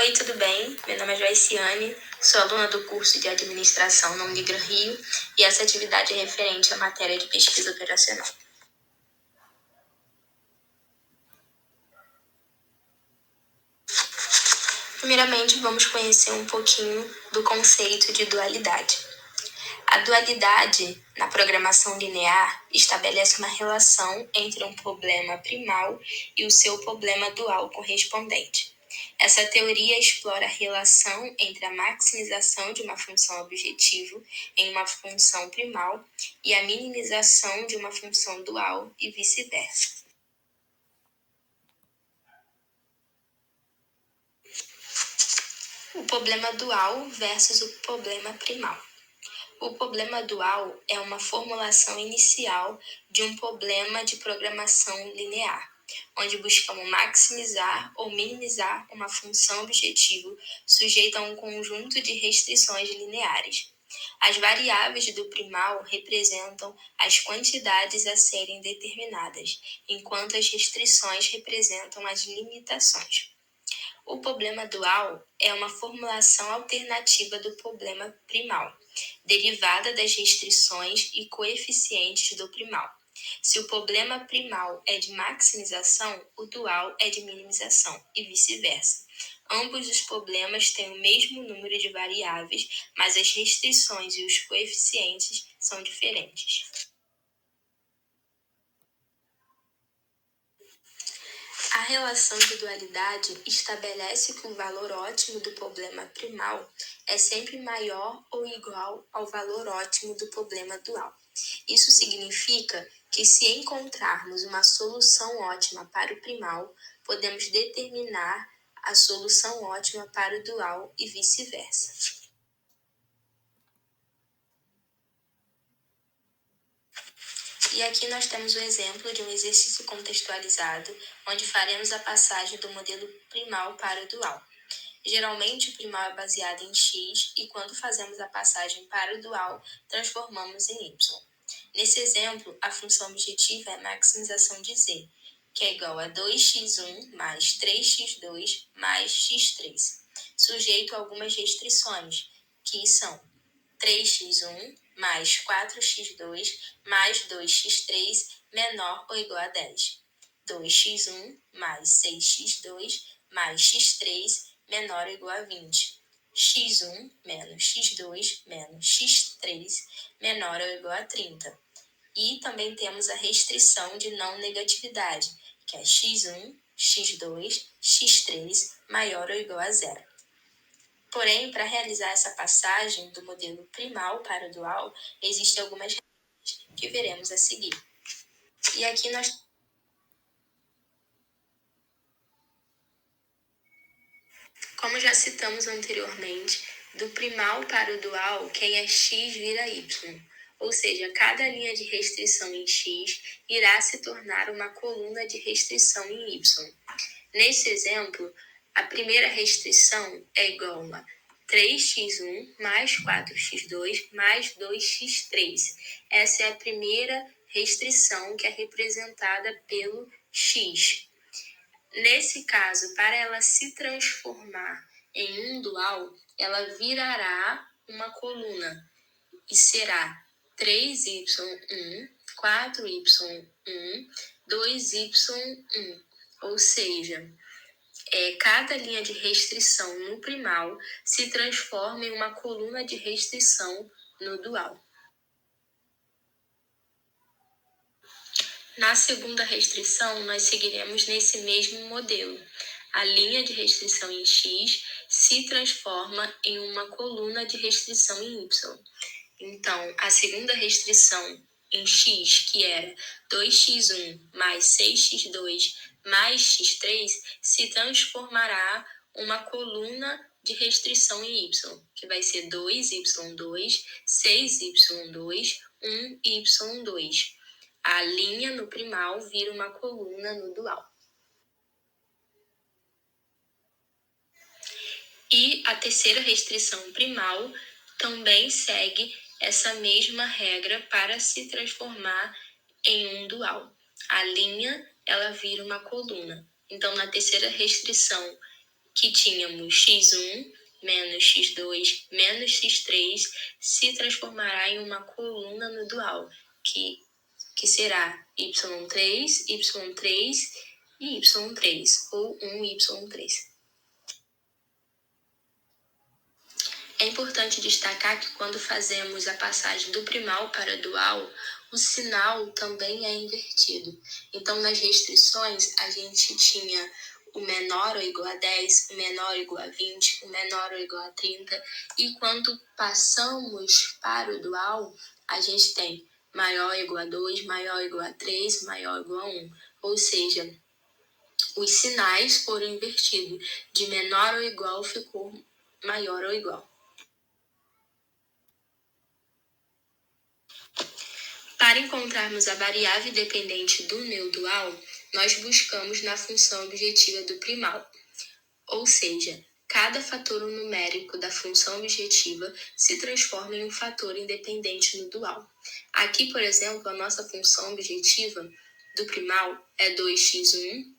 Oi, tudo bem? Meu nome é Joiciane, sou aluna do curso de Administração na Unigran Rio e essa atividade é referente à matéria de pesquisa operacional. Primeiramente, vamos conhecer um pouquinho do conceito de dualidade. A dualidade, na programação linear, estabelece uma relação entre um problema primal e o seu problema dual correspondente. Essa teoria explora a relação entre a maximização de uma função objetivo em uma função primal e a minimização de uma função dual e vice-versa. O problema dual versus o problema primal. O problema dual é uma formulação inicial de um problema de programação linear, onde buscamos maximizar ou minimizar uma função objetivo sujeita a um conjunto de restrições lineares. As variáveis do primal representam as quantidades a serem determinadas, enquanto as restrições representam as limitações. O problema dual é uma formulação alternativa do problema primal, derivada das restrições e coeficientes do primal. Se o problema primal é de maximização, o dual é de minimização, e vice-versa. Ambos os problemas têm o mesmo número de variáveis, mas as restrições e os coeficientes são diferentes. A relação de dualidade estabelece que o valor ótimo do problema primal é sempre maior ou igual ao valor ótimo do problema dual. Isso significa que, se encontrarmos uma solução ótima para o primal, podemos determinar a solução ótima para o dual e vice-versa. E aqui nós temos o exemplo de um exercício contextualizado, onde faremos a passagem do modelo primal para o dual. Geralmente, o primal é baseado em x e, quando fazemos a passagem para o dual, transformamos em y. Nesse exemplo, a função objetiva é a maximização de z, que é igual a 2x1 mais 3x2 mais x3, sujeito a algumas restrições, que são 3x1 mais 4x2 mais 2x3 menor ou igual a 10. 2x1 mais 6x2 mais x3 menor ou igual a 20. x1 menos x2 menos x3 menor ou igual a 30. E também temos a restrição de não negatividade, que é x1, x2, x3 maior ou igual a 0. Porém, para realizar essa passagem do modelo primal para o dual, existem algumas regras que veremos a seguir. E aqui nós... Como já citamos anteriormente, do primal para o dual, quem é x vira y. Ou seja, cada linha de restrição em x irá se tornar uma coluna de restrição em y. Nesse exemplo, a primeira restrição é igual a 3x1 mais 4x2 mais 2x3. Essa é a primeira restrição, que é representada pelo x. Nesse caso, para ela se transformar em um dual, ela virará uma coluna e será 3y1, 4y1, 2y1. Ou seja, cada linha de restrição no primal se transforma em uma coluna de restrição no dual. Na segunda restrição, nós seguiremos nesse mesmo modelo. A linha de restrição em x se transforma em uma coluna de restrição em y. Então, a segunda restrição em x, que era 2x1 mais 6x2 mais x3, se transformará uma coluna de restrição em y, que vai ser 2y2, 6y2, 1y2. A linha no primal vira uma coluna no dual. E a terceira restrição primal também segue essa mesma regra para se transformar em um dual. A linha, ela vira uma coluna. Então, na terceira restrição que tínhamos x1 menos x2 menos x3 se transformará em uma coluna no dual, que será y3, y3 e y3, ou 1y3. É importante destacar que quando fazemos a passagem do primal para o dual, o sinal também é invertido. Então, nas restrições, a gente tinha o menor ou igual a 10, o menor ou igual a 20, o menor ou igual a 30, e quando passamos para o dual, a gente tem maior ou igual a 2, maior ou igual a 3, maior ou igual a 1. Ou seja, os sinais foram invertidos. De menor ou igual ficou maior ou igual. Para encontrarmos a variável dependente do dual, nós buscamos na função objetiva do primal. Ou seja, cada fator numérico da função objetiva se transforma em um fator independente no dual. Aqui, por exemplo, a nossa função objetiva do primal é 2x1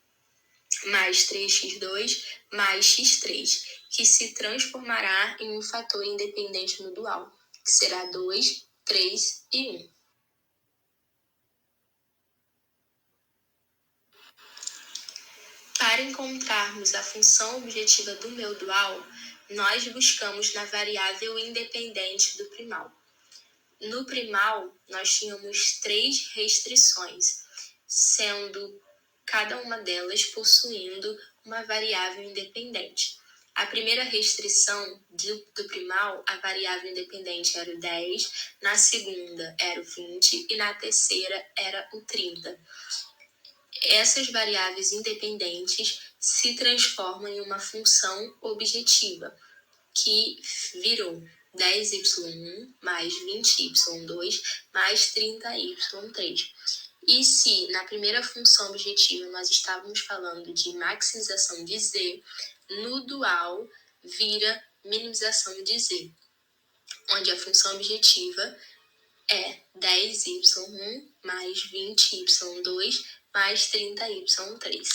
mais 3x2 mais x3, que se transformará em um fator independente no dual, que será 2, 3 e 1. Para encontrarmos a função objetiva do dual, nós buscamos na variável independente do primal. No primal, nós tínhamos 3 restrições, sendo cada uma delas possuindo uma variável independente. A primeira restrição do primal, a variável independente era o 10, na segunda era o 20 e na terceira era o 30. Essas variáveis independentes se transformam em uma função objetiva, que virou 10y1 mais 20y2 mais 30y3. E se na primeira função objetiva nós estávamos falando de maximização de z, no dual vira minimização de z, onde a função objetiva é 10y1 mais 20y2 mais 30y3.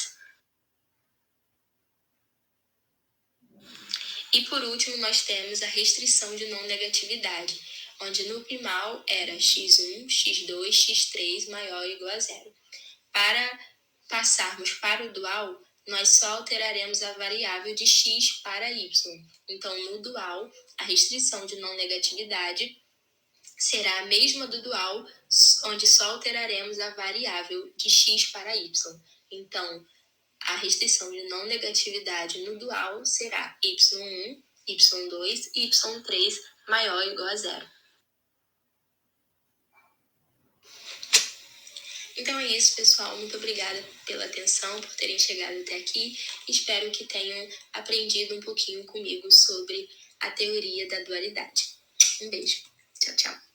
E por último, nós temos a restrição de não negatividade, onde no primal era x1, x2, x3 maior ou igual a zero. Para passarmos para o dual, nós só alteraremos a variável de x para y. Então, no dual, a restrição de não negatividade será a mesma do dual, onde só alteraremos a variável de x para y. Então, a restrição de não negatividade no dual será y1, y2 e y3 maior ou igual a zero. Então é isso, pessoal. Muito obrigada pela atenção, por terem chegado até aqui. Espero que tenham aprendido um pouquinho comigo sobre a teoria da dualidade. Um beijo. Tchau, tchau.